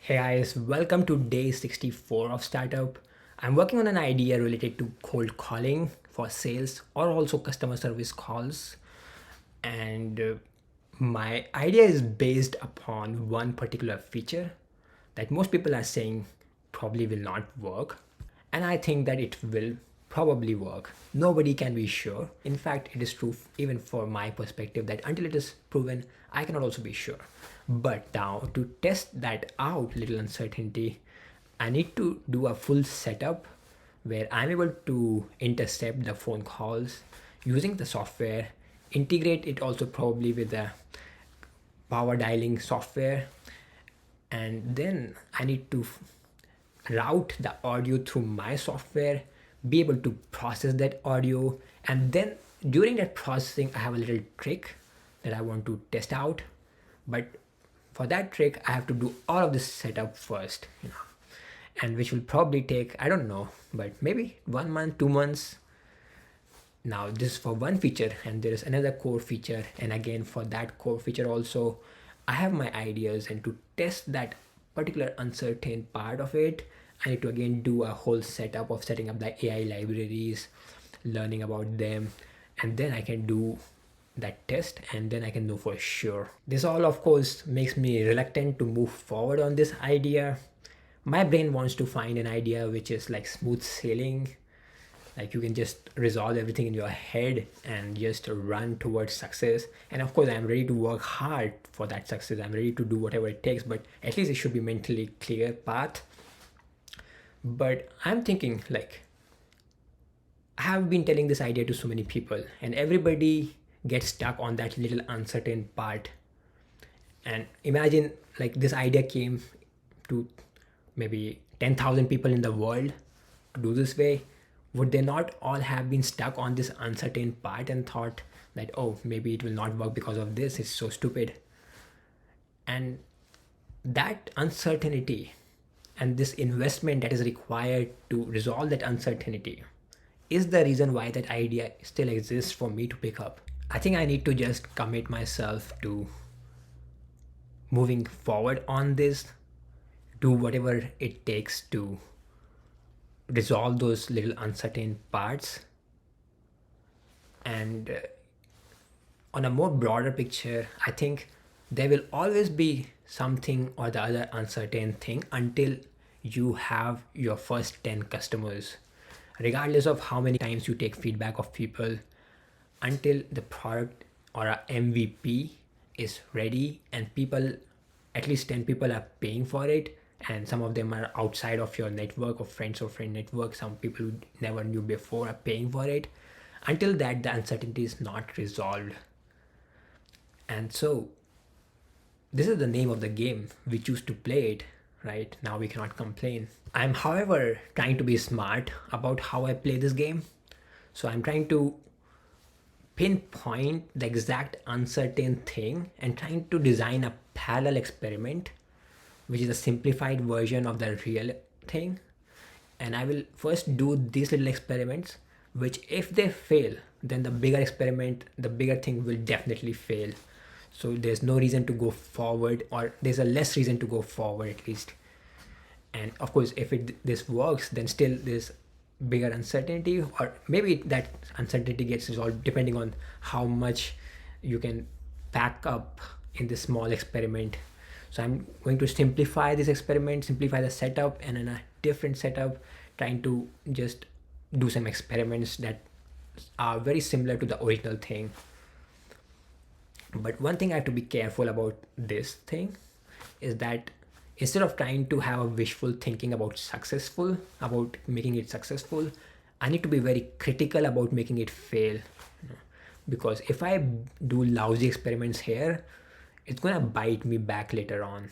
Hey guys, welcome to day 64 of Startup. I'm working on an idea related to cold calling for sales or also customer service calls. And my idea is based upon one particular feature that most people are saying probably will not work. And I think that it will probably work. Nobody can be sure. In fact, it is true even for my perspective that until it is proven, I cannot also be sure. But now to test that out, little uncertainty, I need to do a full setup where I'm able to intercept the phone calls using the software, integrate it also probably with the power dialing software, and then I need to route the audio through my software, be able to process that audio, and then during that processing, I have a little trick that I want to test out. But for that trick, I have to do all of this setup first, and which will probably take, I don't know, but maybe 1 month, 2 months. Now this is for one feature, and there is another core feature, and again for that core feature also I have my ideas, and to test that particular uncertain part of it, I need to again do a whole setup of setting up the AI libraries, learning about them, and then I can do that test, and then I can know for sure. This all of course makes me reluctant to move forward on this idea. My brain wants to find an idea which is like smooth sailing, like you can just resolve everything in your head and just run towards success. And of course I'm ready to work hard for that success, I'm ready to do whatever it takes, but at least it should be mentally clear path. But I'm thinking, like, I have been telling this idea to so many people and everybody gets stuck on that little uncertain part. And imagine, like, this idea came to maybe 10,000 people in the world to do this way. Would they not all have been stuck on this uncertain part and thought that, oh, maybe it will not work because of this, it's so stupid? And that uncertainty and this investment that is required to resolve that uncertainty is the reason why that idea still exists for me to pick up. I think I need to just commit myself to moving forward on this, do whatever it takes to resolve those little uncertain parts. And on a more broader picture, I think there will always be something or the other uncertain thing until you have your first 10 customers, regardless of how many times you take feedback of people, until the product or a MVP is ready and people, at least 10 people are paying for it, and some of them are outside of your network of friends or friend network, some people who never knew before are paying for it. Until that, the uncertainty is not resolved. And so this is the name of the game, we choose to play it. Right now we cannot complain. I'm however trying to be smart about how I play this game. So I'm trying to pinpoint the exact uncertain thing and trying to design a parallel experiment which is a simplified version of the real thing. And I will first do these little experiments, which if they fail, then the bigger experiment, the bigger thing will definitely fail. So there's no reason to go forward, or there's a less reason to go forward at least. And of course, if this works, then still there's bigger uncertainty, or maybe that uncertainty gets resolved depending on how much you can pack up in this small experiment. So I'm going to simplify this experiment, simplify the setup, and in a different setup, trying to just do some experiments that are very similar to the original thing. But one thing I have to be careful about this thing is that instead of trying to have a wishful thinking about making it successful, I need to be very critical about making it fail. Because if I do lousy experiments here, it's gonna bite me back later on.